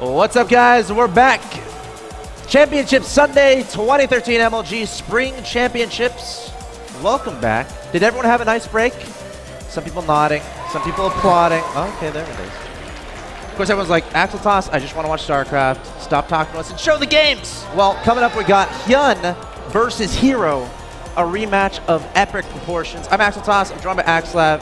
What's up, guys? We're back. Championship Sunday 2013 MLG Spring Championships. Welcome back. Did everyone have a nice break? Some people nodding, some people applauding. Okay, there it is. Of course, everyone's like, Axel Toss, I just want to watch StarCraft. Stop talking to us and show the games. Well, coming up, we got Hyun versus Hero, a rematch of epic proportions. I'm Axel Toss. I'm joined by Axlab.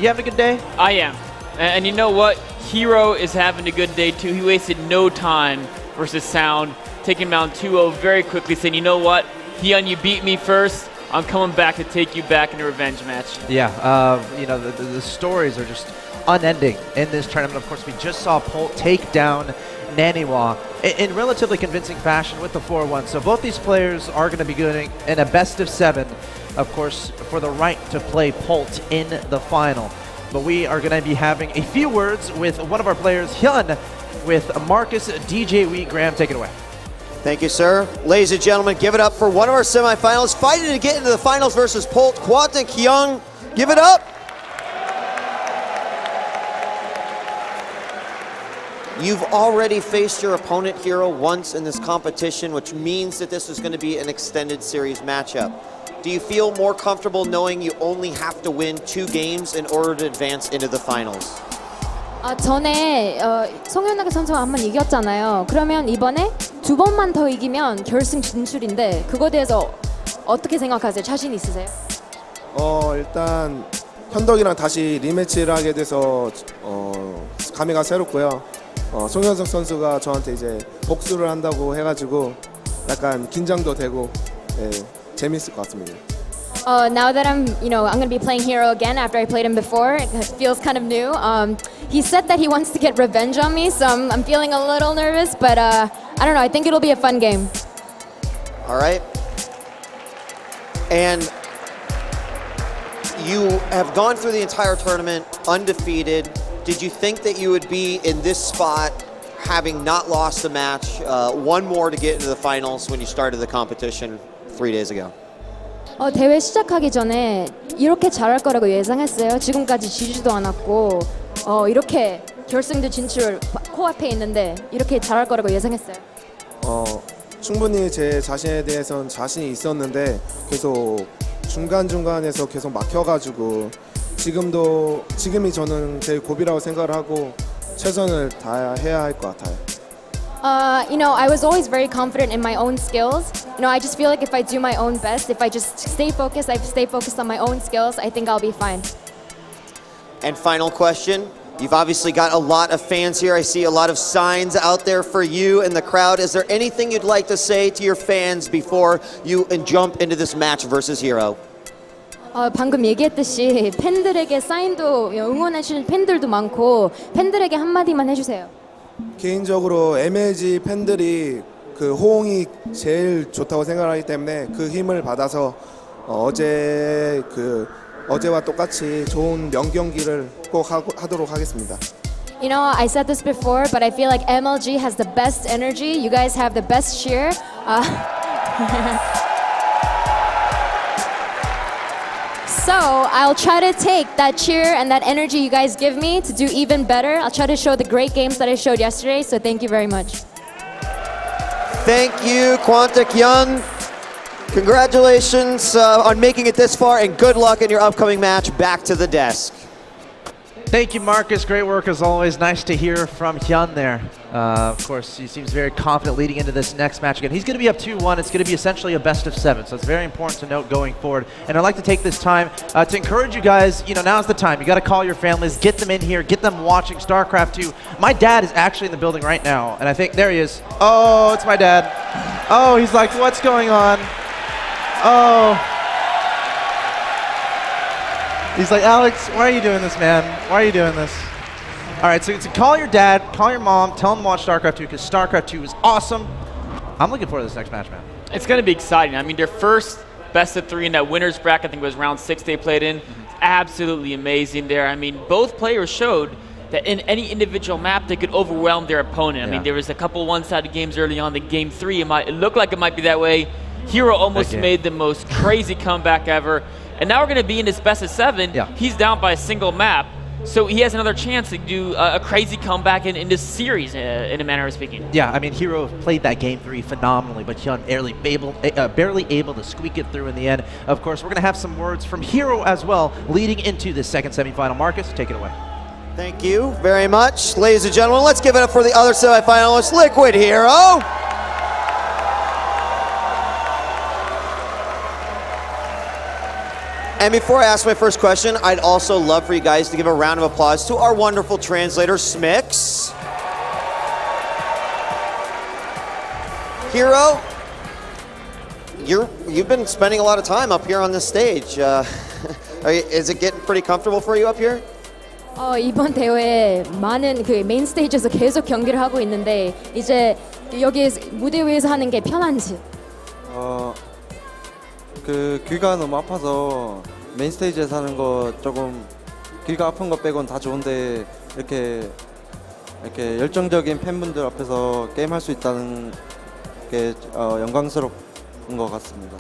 You having a good day? I am. And you know what? Hero is having a good day too. He wasted no time versus Sound, taking him down 2-0 very quickly, saying, you know what? Hyun, you beat me first. I'm coming back to take you back in a revenge match. Yeah, you know, the stories are just unending in this tournament. Of course, we just saw Polt take down Naniwa in relatively convincing fashion with the 4-1. So both these players are going to be going in a best of 7, of course, for the right to play Polt in the final. But we are going to be having a few words with one of our players, Hyun, with Marcus, DJ Wee. Graham, take it away. Thank you, sir. Ladies and gentlemen, give it up for one of our semifinals, fighting to get into the finals versus Polt, Kwon Hyun. Give it up. You've already faced your opponent, Hero, once in this competition, which means that this is going to be an extended series matchup. Do you feel more comfortable knowing you only have to win 2 games in order to advance into the finals? 전에 송현아가 선수가 한 번 이겼잖아요. 그러면 이번에 2번만 더 이기면 결승 진출인데 그거에 대해서 어떻게 생각하세요? 자신 있으세요? 일단 현덕이랑 다시 리매치를 하게 돼서 감회가 새롭고요. 송현석 선수가 저한테 이제 복수를 한다고 해가지고 약간 긴장도 되고 재밌을 것 같습니다. Now that I'm gonna be playing Hero again after I played him before, it feels kind of new. He said that he wants to get revenge on me, so I'm feeling a little nervous, but I don't know. I think it'll be a fun game. All right. And you have gone through the entire tournament undefeated. Did you think that you would be in this spot, having not lost a match, one more to get into the finals when you started the competition 3 days ago? 대회 시작하기 전에 이렇게 잘할 거라고 예상했어요. 지금까지 지지도 않았고 이렇게 결승도 진출 코앞에 있는데 이렇게 잘할 거라고 예상했어요. 충분히 제 자신에 대해서는 자신이 있었는데 계속 중간중간에서 계속 막혀가지고 지금이 저는 제일 고비라고 생각을 하고 최선을 다해야 할 것 같아요. I was always very confident in my own skills. I just feel like if I do my own best, if I just stay focused, I stay focused on my own skills, I think I'll be fine. And final question. You've obviously got a lot of fans here. I see a lot of signs out there for you in the crowd. Is there anything you'd like to say to your fans before you jump into this match versus Hero? 방금 얘기했듯이 팬들에게 사인도 응원해주는 팬들도 많고 팬들에게 한마디만 해주세요. 개인적으로 MLG 팬들이 그 호응이 제일 좋다고 생각하기 때문에 그 힘을 받아서 어제와 똑같이 좋은 명경기를 꼭 하도록 하겠습니다. I said this before, but I feel like MLG has the best energy. You guys have the best cheer. So I'll try to take that cheer and that energy you guys give me to do even better. I'll try to show the great games that I showed yesterday, so thank you very much. Thank you, Kwon Hyun. Congratulations on making it this far, and good luck in your upcoming match. Back to the desk. Thank you, Marcus. Great work as always. Nice to hear from Hyun there. Of course, he seems very confident leading into this next match again. He's going to be up 2-1. It's going to be essentially a best of 7, so it's very important to note going forward. And I'd like to take this time to encourage you guys, now's the time. You got to call your families, get them in here, get them watching StarCraft 2. My dad is actually in the building right now, and I think, there he is. Oh, it's my dad. Oh, he's like, what's going on? Oh. He's like, Alex, why are you doing this, man? Why are you doing this? All right, so call your dad, call your mom, tell them to watch StarCraft 2 because StarCraft 2 is awesome. I'm looking forward to this next match, man. It's going to be exciting. I mean, their first best of 3 in that winner's bracket, I think it was round 6 they played in. Absolutely amazing there. I mean, both players showed that in any individual map, they could overwhelm their opponent. I mean, there was a couple one-sided games early on. The game 3, it looked like it might be that way. Hero almost made the most crazy comeback ever. And now we're going to be in this best of 7. Yeah. He's down by a single map. So he has another chance to do a crazy comeback in this series, in a manner of speaking. Yeah, I mean, Hero played that game 3 phenomenally, but Hyun barely able to squeak it through in the end. Of course, we're going to have some words from Hero as well leading into this second semifinal. Marcus, take it away. Thank you very much. Ladies and gentlemen, let's give it up for the other semifinalist, Liquid Hero. And before I ask my first question, I'd also love for you guys to give a round of applause to our wonderful translator, Smix. Hero, you've been spending a lot of time up here on this stage. Is it getting pretty comfortable for you up here? 이번 대회에 많은 그 메인 스테이지에서 계속 경기를 하고 있는데 이제 여기 무대 위에서 하는 게 편한지. 그 귀가 너무 아파서 메인 스테이지에서 하는 거 조금 귀가 아픈 거 빼곤 다 좋은데 이렇게 열정적인 팬분들 앞에서 게임할 수 있다는 게 영광스러운 것 같습니다.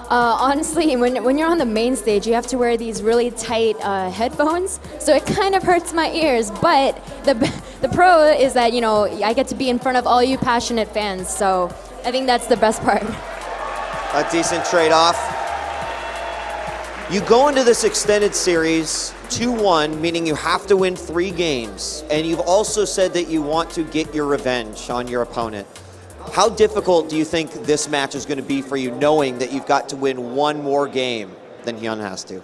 Honestly, when you're on the main stage, you have to wear these really tight headphones, so it kind of hurts my ears. But the pro is that I get to be in front of all you passionate fans, so I think that's the best part. A decent trade-off. You go into this extended series 2-1, meaning you have to win 3 games, and you've also said that you want to get your revenge on your opponent. How difficult do you think this match is going to be for you, knowing that you've got to win 1 more game than Hyun has to?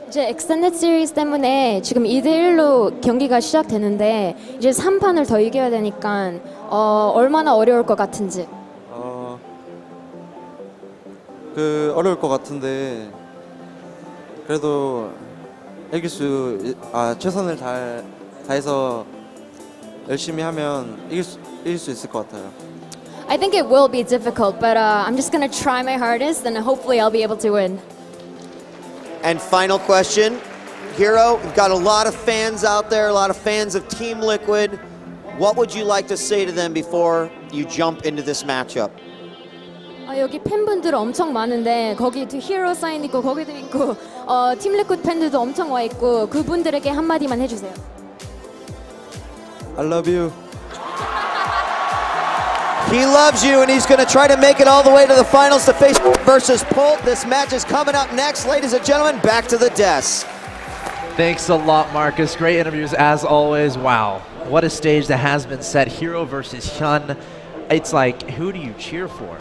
이제 extended series 때문에 지금 2대1로 경기가 시작되는데 이제 3판을 더 이겨야 되니까 얼마나 어려울 것 같은지. 어려울 것 같은데 그래도 최선을 다해서 열심히 하면 이길 수 있을 것 같아요. I think it will be difficult, but I'm just gonna try my hardest, and hopefully I'll be able to win. And final question, Hero, we've got a lot of fans out there, a lot of fans of Team Liquid. What would you like to say to them before you jump into this matchup? 여기 팬분들 엄청 많은데 거기 히어로 사인 있고 거기도 있고 팀 리퀴드 팬들도 엄청 와 있고 그분들에게 한마디만 해주세요. I love you. He loves you, and he's going to try to make it all the way to the finals to face versus Polt. This match is coming up next. Ladies and gentlemen, back to the desk. Thanks a lot, Marcus. Great interviews as always. Wow, what a stage that has been set. Hero versus Hyun. It's like, who do you cheer for?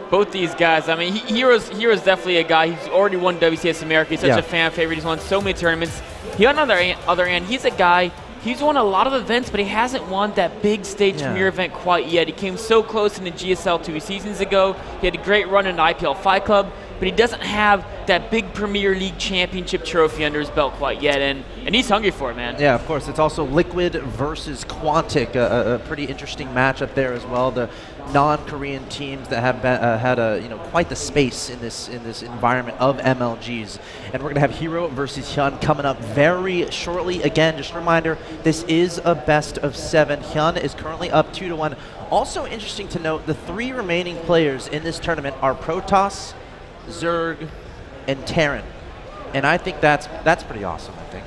Both these guys, I mean, Hero's definitely a guy. He's already won WCS America. He's such a fan favorite. He's won so many tournaments. Hyun, on the other hand, he's a guy. He's won a lot of events, but he hasn't won that big stage premier event quite yet. He came so close in the GSL 2 seasons ago. He had a great run in the IPL Fight Club, but he doesn't have that big Premier League championship trophy under his belt quite yet, and he's hungry for it, man. Yeah, of course. It's also Liquid versus Quantic, a pretty interesting matchup there as well. The non-Korean teams that have had quite the space in this environment of MLGs, and we're gonna have Hero versus Hyun coming up very shortly. Again, just a reminder, this is a best of 7. Hyun is currently up 2-1. Also interesting to note, the 3 remaining players in this tournament are Protoss, Zerg, and Terran, and I think that's pretty awesome. I think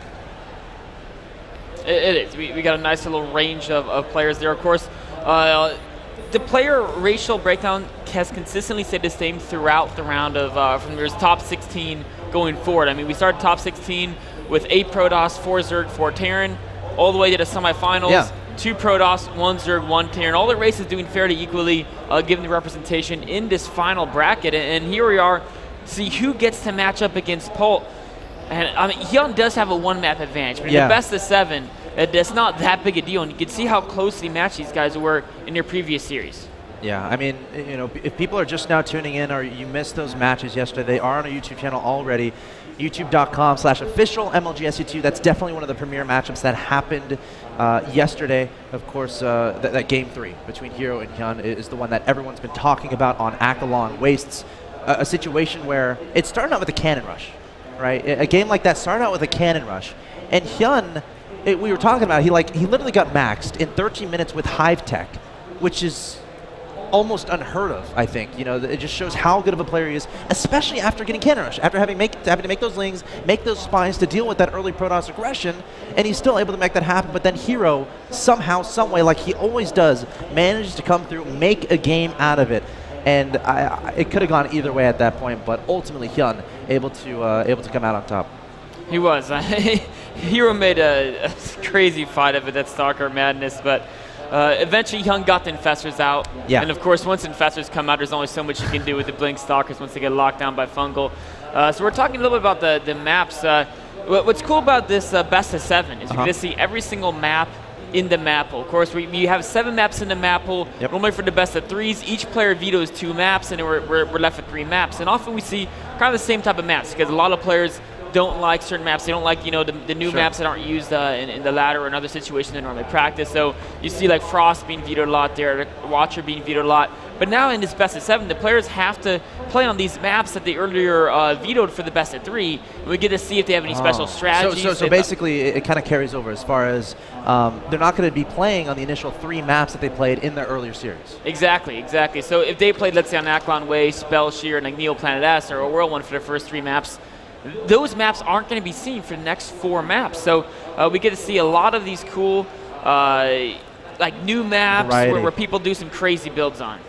it is. We got a nice little range of players there. Of course, the player racial breakdown has consistently stayed the same throughout the round of from there's top 16 going forward. I mean, we started top 16 with 8 Protoss, 4 Zerg, 4 Terran, all the way to the semifinals. Yeah. 2 Protoss, 1 Zerg, 1 Terran. All the races doing fairly equally, given the representation in this final bracket. And here we are, see who gets to match up against Polt. And I mean, Hyun does have a 1-map advantage, but in the best of 7, that's not that big a deal. And you can see how closely matched these guys were in their previous series. Yeah, I mean, if people are just now tuning in or you missed those matches yesterday, they are on our YouTube channel already. YouTube.com/official MLGSU2. That's definitely one of the premier matchups that happened yesterday. Of course, that Game 3 between Hero and Hyun is the one that everyone's been talking about on Akalon Wastes. A situation where it started out with a cannon rush, right? A game like that started out with a cannon rush. And Hyun, we were talking about, he literally got maxed in 13 minutes with Hive Tech, which is almost unheard of, I think. You know, it just shows how good of a player he is, especially after getting cannon rush, after having to make those lings, make those spines to deal with that early Protoss aggression, and he's still able to make that happen. But then Hero, somehow, some way, like he always does, manages to come through, make a game out of it. And it could have gone either way at that point, but ultimately Hyun able to come out on top. He was. Hero made a crazy fight of it, that Stalker madness, but eventually Hyun got the Infestors out. Yeah. And of course, once Infestors come out, there's only so much you can do with the Blink Stalkers once they get locked down by Fungal. So we're talking a little bit about the maps. What's cool about this best of 7 is you get to see every single map in the map pool. Of course, you have 7 maps in the map pool. Yep. Normally for the best of 3s, each player vetoes 2 maps, and then we're left with 3 maps. And often we see kind of the same type of maps because a lot of players don't like certain maps. They don't like, you know, the new maps that aren't used in the ladder or in other situations they normally practice. So you see like Frost being vetoed a lot there, Watcher being vetoed a lot. But now in this best of 7, the players have to play on these maps that they earlier vetoed for the best of 3. And we get to see if they have any special strategies. So basically, it kind of carries over as far as they're not going to be playing on the initial 3 maps that they played in the earlier series. Exactly, exactly. So if they played, let's say, on Aklon Way, Spell Shear, and like Neo Planet S, or a World One for their first 3 maps, those maps aren't going to be seen for the next 4 maps. So we get to see a lot of these cool, like new maps where people do some crazy builds on.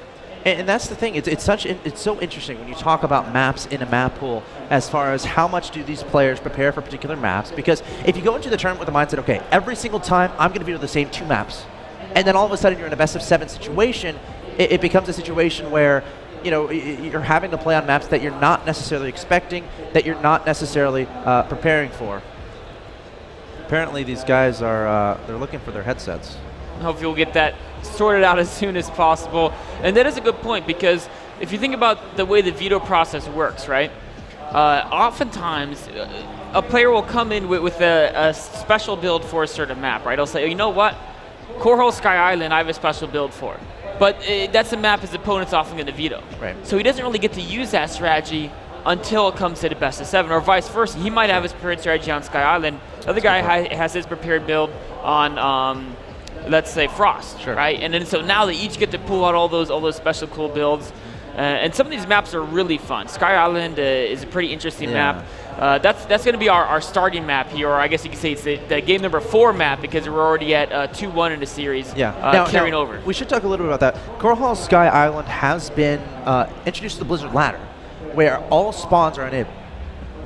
And that's the thing. It's so interesting when you talk about maps in a map pool as far as how much do these players prepare for particular maps. Because if you go into the tournament with the mindset, okay, every single time I'm going to veto the same 2 maps, and then all of a sudden you're in a best of 7 situation, it becomes a situation where, you know, you're having to play on maps that you're not necessarily expecting, that you're not necessarily preparing for. Apparently these guys are they're looking for their headsets. Hopefully we'll get that sorted out as soon as possible. And that is a good point, because if you think about the way the veto process works, right? Oftentimes, a player will come in with a special build for a certain map, right? He'll say, oh, you know what? Core Sky Island, I have a special build for. But that's a map his opponent's often going to veto. Right. So he doesn't really get to use that strategy until it comes to the best of 7, or vice versa. He might have his prepared strategy on Sky Island. The other guy has his prepared build on, let's say, Frost, right? And then so now they each get to pull out all those special cool builds. And some of these maps are really fun. Sky Island is a pretty interesting map. That's going to be our starting map here, or I guess you could say it's the game number 4 map, because we're already at 2-1 in the series, carrying over. We should talk a little bit about that. Korhal Sky Island has been introduced to the Blizzard ladder, where all spawns are enabled.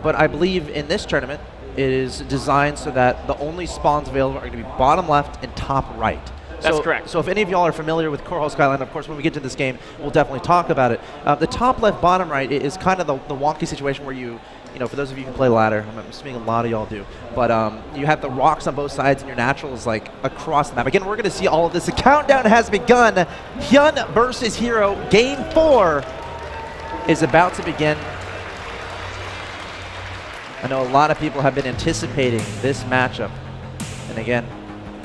But I believe in this tournament, it is designed so that the only spawns available are going to be bottom left and top right. That's correct. So if any of y'all are familiar with Korhal Sky Island, of course, when we get to this game, we'll definitely talk about it. The top left, bottom right is kind of the wonky situation where you know, for those of you who play ladder, I'm assuming a lot of y'all do, but you have the rocks on both sides and your natural is like across the map. Again, we're going to see all of this. The countdown has begun. Hyun versus Hero. Game 4 is about to begin. I know a lot of people have been anticipating this matchup. And again,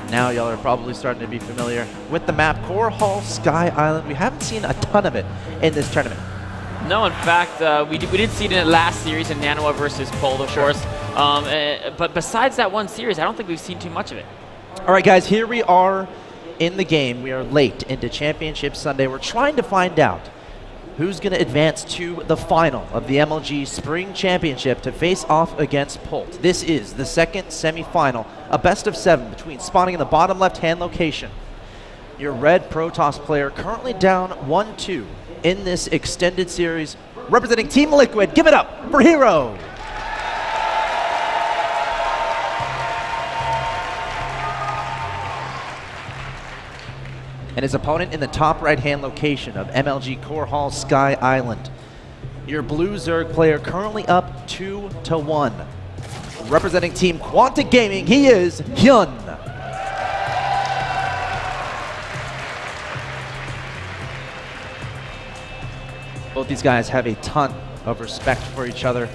now y'all are probably starting to be familiar with the map. Korhal Sky Island. We haven't seen a ton of it in this tournament. No, in fact, we did see it in the last series in Nanoa versus Pole, of course. But besides that one series, I don't think we've seen too much of it. All right, guys, here we are in the game. We are late into Championship Sunday. We're trying to find out who's going to advance to the final of the MLG Spring Championship to face off against Polt. This is the second semifinal, a best of 7 between spawning in the bottom left-hand location. Your red Protoss player currently down 1-2 in this extended series, representing Team Liquid. Give it up for Hero. And his opponent in the top right-hand location of MLG Korhal Sky Island. Your blue Zerg player currently up 2-1. Representing Team Quantic Gaming, he is Hyun. Both these guys have a ton of respect for each other.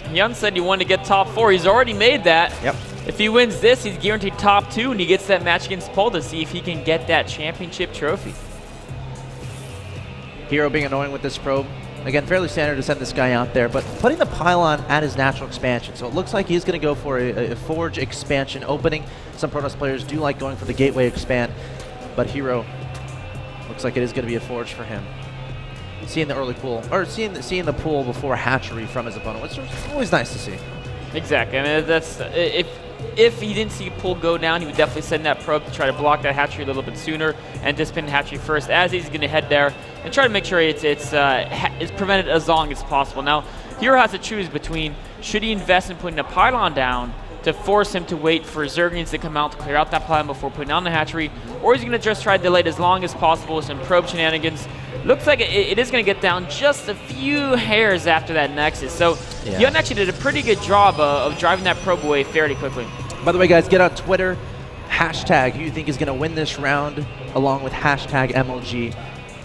Hyun said he wanted to get top 4. He's already made that. Yep. If he wins this, he's guaranteed top 2, and he gets that match against Pole to see if he can get that championship trophy. Hero being annoying with this probe. Again, fairly standard to send this guy out there, but putting the pylon at his natural expansion. So it looks like he's going to go for a Forge expansion opening. Some Protoss players do like going for the gateway expand, but Hero Looks like it is going to be a forge for him. Seeing the early pool, or seeing the pool before hatchery from his opponent, which is always nice to see. Exactly. I mean, that's if he didn't see pool go down, he would definitely send that probe to try to block that hatchery a little bit sooner and discipline hatchery first. As he's going to head there and try to make sure it's prevented as long as possible. Now, Hero has to choose between should he invest in putting a pylon down to force him to wait for Zerglings to come out to clear out that pylon before putting on the hatchery, or he's going to just try to delay it as long as possible with some probe shenanigans. Looks like it is going to get down just a few hairs after that Nexus. So Hyun actually did a pretty good job of driving that probe away fairly quickly. By the way, guys, get on Twitter, hashtag who you think is going to win this round, along with hashtag MLG.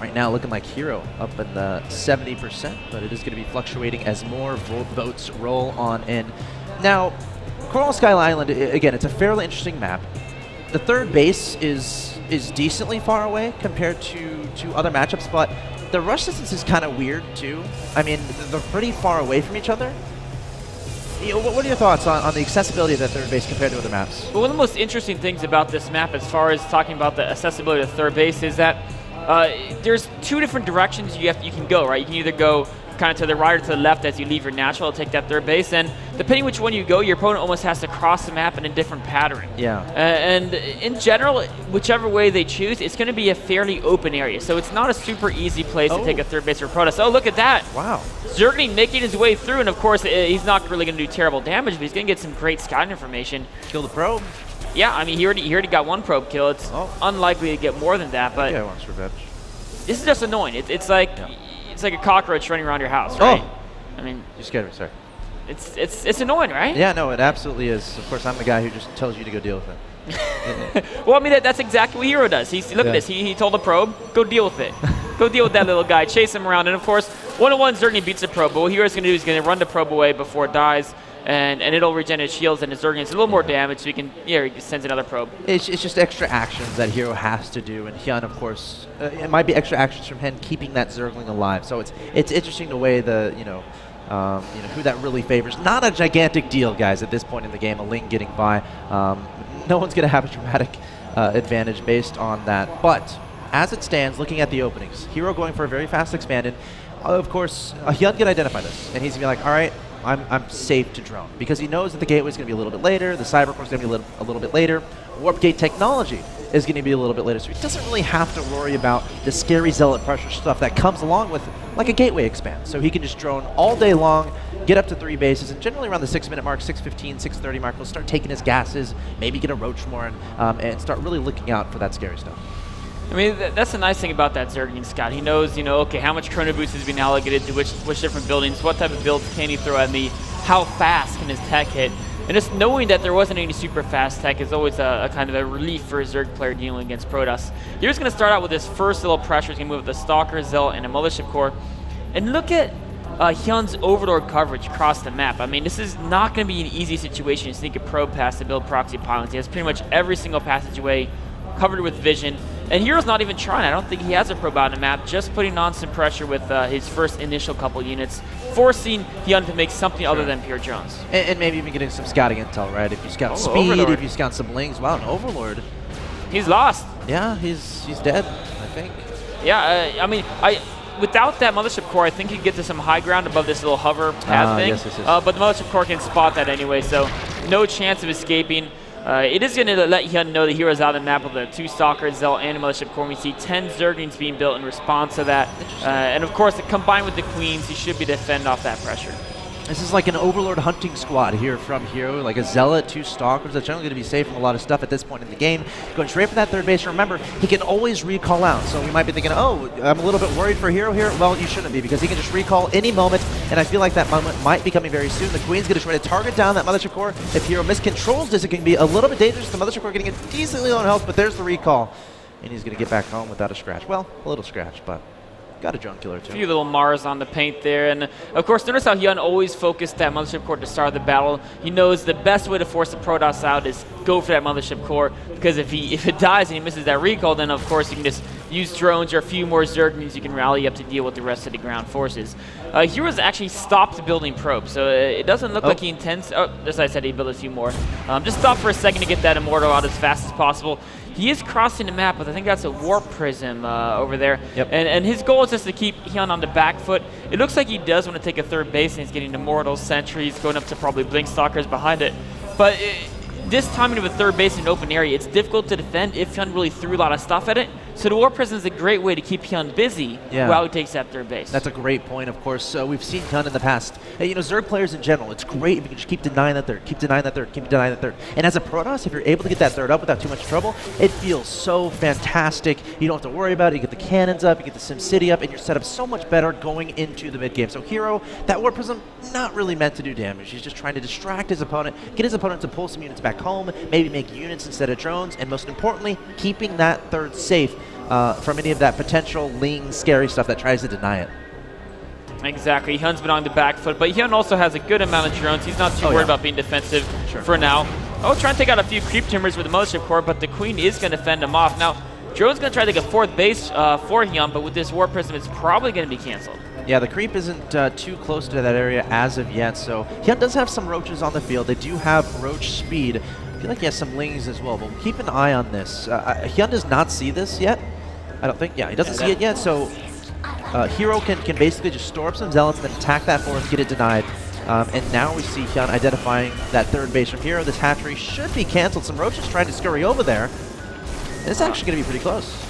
Right now, looking like Hero up in the 70%, but it is going to be fluctuating as more votes roll on in. Now, Coral Sky Island, again, it's a fairly interesting map. The third base is decently far away compared to other matchups, but the rush distance is kind of weird too. I mean, they're pretty far away from each other. What are your thoughts on the accessibility of that third base compared to other maps? Well, one of the most interesting things about this map, as far as talking about the accessibility of third base, is that there's two different directions you can go, right? You can either go kind of to the right or to the left as you leave your natural to take that third base, and depending which one you go, your opponent almost has to cross the map in a different pattern. Yeah. And in general, whichever way they choose, it's going to be a fairly open area, so it's not a super easy place to take a third base for Protoss. Oh, look at that! Wow. Zergling making his way through, and of course, he's not really going to do terrible damage, but he's going to get some great scouting information. Kill the probe. Yeah, I mean, he already got one probe kill. It's unlikely to get more than that, but yeah, he wants revenge. This is just annoying. It's like a cockroach running around your house, right? I mean, you scared me. Sorry. It's annoying, right? Yeah, no, it absolutely is. Of course, I'm the guy who just tells you to go deal with it. Well, I mean, that's exactly what Hero does. Look at this. He told the probe, go deal with it. Go deal with that little guy. Chase him around. And, of course, 1-on-1 Zerglings beats the probe. But what Hero's going to do is going to run the probe away before it dies. And it'll regenerate shields, and his Zerglings a little more damage, so he sends another probe. It's just extra actions that Hero has to do, and Hyun, of course, it might be extra actions from him keeping that Zergling alive. So it's interesting the way who that really favors. Not a gigantic deal, guys, at this point in the game. A Ling getting by, no one's going to have a dramatic advantage based on that. But as it stands, looking at the openings, Hero going for a very fast expanded. Of course, Hyun can identify this, and he's going to be like, all right, I'm safe to drone, because he knows that the gateway is going to be a little bit later, the cyber core is going to be a little bit later, warp gate technology is going to be a little bit later, so he doesn't really have to worry about the scary zealot pressure stuff that comes along with like a gateway expand. So he can just drone all day long, get up to 3 bases, and generally around the 6-minute mark, 6:15, 6:30 mark, he'll start taking his gases, maybe get a roach more, and start really looking out for that scary stuff. I mean, that's the nice thing about that Zergling Scout. He knows, okay, how much chrono boost is being allocated to which different buildings, what type of builds can he throw at me, how fast can his tech hit. And just knowing that there wasn't any super fast tech is always a kind of a relief for a Zerg player dealing against Protoss. Here's going to start out with his first little pressure. He's going to move with the Stalker, Zealot, and a Mothership Core. And look at Hyun's Overlord coverage across the map. I mean, this is not going to be an easy situation to sneak a probe past to build proxy pylons. He has pretty much every single passageway covered with vision. And Hero's not even trying. I don't think he has a probe out on the map, just putting on some pressure with his first initial couple units, forcing Hyun to make something other than pure drones. And maybe even getting some scouting intel, right? If you scout speed, Overlord. If you scout some Lings, wow, an Overlord. He's lost. Yeah, he's dead, I think. Yeah, I mean, without that Mothership Core, I think he'd get to some high ground above this little hover path thing. Yes. But the Mothership Core can spot that anyway, so no chance of escaping. It is going to let Hyun know that Hero's out of the map with the 2 Stalkers, Zealot, and a Mothership Core. We see 10 Zerglings being built in response to that. And of course, combined with the Queens, he should be able to defend off that pressure. This is like an Overlord hunting squad here from Hero, like a Zealot, 2 Stalkers. That's generally going to be safe from a lot of stuff at this point in the game. Going straight for that third base. Remember, he can always recall out. So we might be thinking, oh, I'm a little bit worried for Hero here. Well, you shouldn't be, because he can just recall any moment, and I feel like that moment might be coming very soon. The Queen's going to try to target down that Mothership Core. If Hero miscontrols this, it can be a little bit dangerous. The Mothership Core getting a decently low on health, but there's the recall. And he's going to get back home without a scratch. Well, a little scratch, but got a drone killer too. A few little Mars on the paint there, and of course notice how Hyun always focused that Mothership Core to start the battle. He knows the best way to force the Protoss out is go for that Mothership Core, because if it dies and he misses that recall, then of course you use drones or a few more Zerg means you can rally up to deal with the rest of the ground forces. Heroes actually stopped building probes, so it doesn't look like he intends. Oh, as I said, he built a few more. Just stop for a second to get that Immortal out as fast as possible. He is crossing the map, but I think that's a Warp Prism over there. Yep. And his goal is just to keep Hyun on the back foot. It looks like he does want to take a third base, and he's getting Immortals, Sentries, going up to probably Blink Stalkers behind it. But this timing of a third base in an open area, it's difficult to defend if Hyun really threw a lot of stuff at it. So the Warp Prism is a great way to keep Hyun busy while he takes that third base. That's a great point, of course. We've seen Hyun in the past. Hey, you know, Zerg players in general, it's great if you can just keep denying that third, keep denying that third, keep denying that third. And as a Protoss, if you're able to get that third up without too much trouble, it feels so fantastic. You don't have to worry about it. You get the cannons up, you get the SimCity up, and you're set up so much better going into the mid game. So Hero, that Warp Prism, not really meant to do damage. He's just trying to distract his opponent, get his opponent to pull some units back home, maybe make units instead of drones, and most importantly, keeping that third safe from any of that potential Ling scary stuff that tries to deny it. Exactly. Hyun's been on the back foot, but Hyun also has a good amount of drones. He's not too worried about being defensive for now. Oh, trying to take out a few creep timbers with the Mothership Core, but the Queen is going to fend him off. Now, Drone's going to try to take a fourth base for Hyun, but with this Warp Prism, it's probably going to be canceled. Yeah, the creep isn't too close to that area as of yet, so Hyun does have some roaches on the field. They do have roach speed. I feel like he has some lings as well, but we'll keep an eye on this. Hyun does not see this yet. I don't think, he doesn't see it yet, so Hero can basically just store up some Zealots and then attack that forest, get it denied. And now we see Hyun identifying that third base from Hero. This hatchery should be canceled. Some roaches trying to scurry over there. And it's actually going to be pretty close.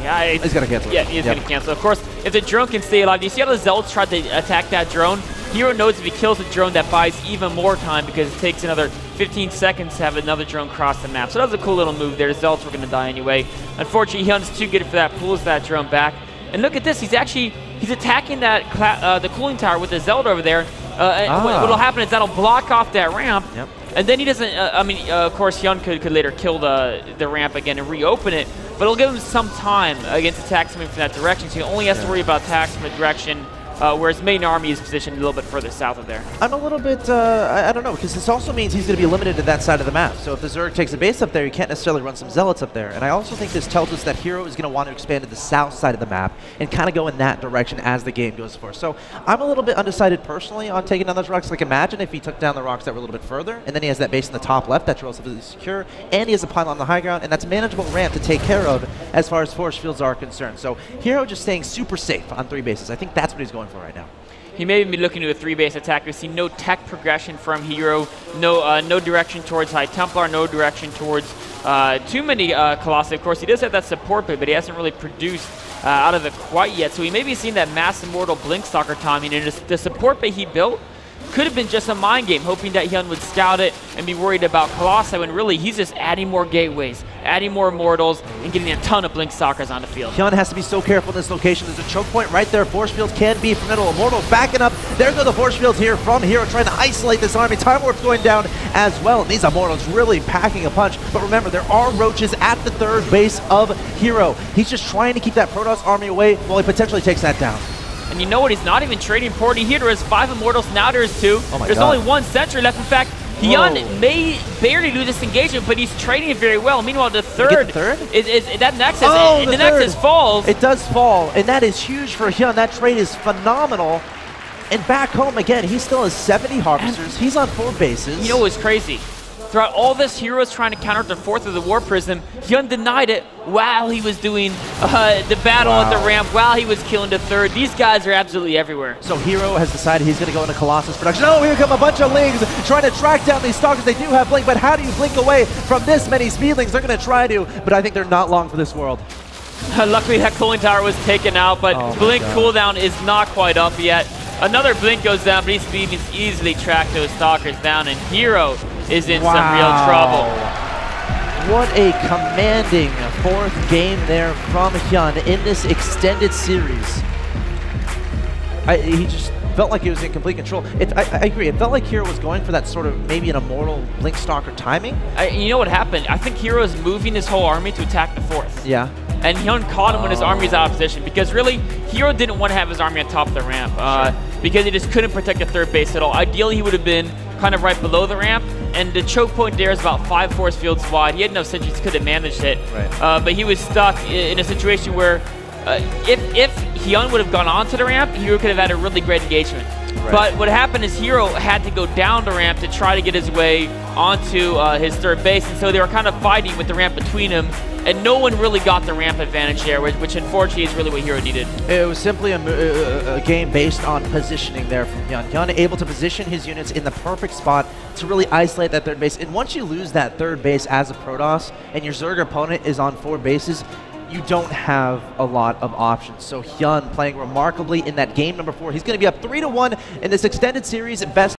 Yeah, he's going to cancel. Yeah, he's going to cancel. Of course, if the drone can stay alive, do you see how the Zealots tried to attack that drone? Hero knows if he kills the drone, that buys even more time because it takes another 15 seconds to have another drone cross the map. So that was a cool little move there. The Zealots were going to die anyway. Unfortunately, Hyun's too good for that, pulls that drone back. And look at this, he's attacking that the cooling tower with the Zealot over there. What'll happen is that'll block off that ramp. Yep. And then he doesn't, of course, Hyun could later kill the ramp again and reopen it, but it'll give him some time against attacks coming from that direction, so he only has to worry about attacks from the direction whereas main army is positioned a little bit further south of there. I'm a little bit, I don't know, because this also means he's going to be limited to that side of the map. So if the Zerg takes a base up there, you can't necessarily run some Zealots up there. And I also think this tells us that Hero is going to want to expand to the south side of the map and kind of go in that direction as the game goes forward. So I'm a little bit undecided personally on taking down those rocks. Like imagine if he took down the rocks that were a little bit further, and then he has that base in the top left that's relatively secure, and he has a pylon on the high ground, and that's a manageable ramp to take care of as far as force fields are concerned. So Hero just staying super safe on 3 bases. I think that's what he's going for right now. He may be looking to a 3-base attack. We see no tech progression from Hero, no direction towards High Templar, no direction towards too many Colossi. Of course, he does have that support bit, but he hasn't really produced out of it quite yet. So we may be seeing that Mass Immortal Blink Stalker timing, and the support bit he built could have been just a mind game, hoping that Hyun would scout it and be worried about Colossi, when really he's just adding more gateways, adding more Immortals, and getting a ton of Blink Stalkers on the field. Hyun has to be so careful in this location. There's a choke point right there. Force field can be formidable. Immortals backing up. There go the force fields here from Hero, trying to isolate this army. Time Warp's going down as well. And these Immortals really packing a punch. But remember, there are roaches at the third base of Hero. He's just trying to keep that Protoss army away while he potentially takes that down. And you know what? He's not even trading Porty here. There is 5 Immortals, now there's 2. There's only 1 sentry left. In fact, Hyun may barely lose this engagement, but he's trading it very well. Meanwhile, the third, is that Nexus, the Nexus falls. It does fall, and that is huge for Hyun. That trade is phenomenal. And back home again, he still has 70 Harvesters. He's on 4 bases. You know what's crazy? Throughout all this, Hero's trying to counter the 4th of the Warp Prism. Hyun denied it while he was doing the battle at the ramp, while he was killing the 3rd. These guys are absolutely everywhere. So Hero has decided he's going to go into Colossus production. Oh, here come a bunch of Lings trying to track down these Stalkers. They do have Blink, but how do you blink away from this many Speedlings? They're going to try to, but I think they're not long for this world. Luckily, that cooling tower was taken out, but Blink cooldown is not quite up yet. Another Blink goes down, but these Speedlings easily track those Stalkers down, and Hero is in some real trouble. What a commanding 4th game there from Hyun in this extended series. He just felt like he was in complete control. I agree. It felt like Hero was going for that sort of maybe an Immortal Blink Stalker timing. You know what happened? I think Hero is moving his whole army to attack the 4th. Yeah. And Hyun caught him when his army's out of position, because really, Hero didn't want to have his army on top of the ramp because he just couldn't protect the 3rd base at all. Ideally, he would have been kind of right below the ramp, and the choke point there is about 5 force fields wide. He had enough sentries, could have managed it, Right. but he was stuck in a situation where if Hyun would have gone onto the ramp, Hero could have had a really great engagement. Right. But what happened is Hero had to go down the ramp to try to get his way onto his third base, and so they were kind of fighting with the ramp between them, and no one really got the ramp advantage there, which unfortunately is really what Hero needed. It was simply a game based on positioning there from Hyun. Hyun able to position his units in the perfect spot to really isolate that third base. And once you lose that third base as a Protoss and your Zerg opponent is on 4 bases, you don't have a lot of options. So Hyun playing remarkably in that game number 4. He's going to be up 3-1 in this extended series. Best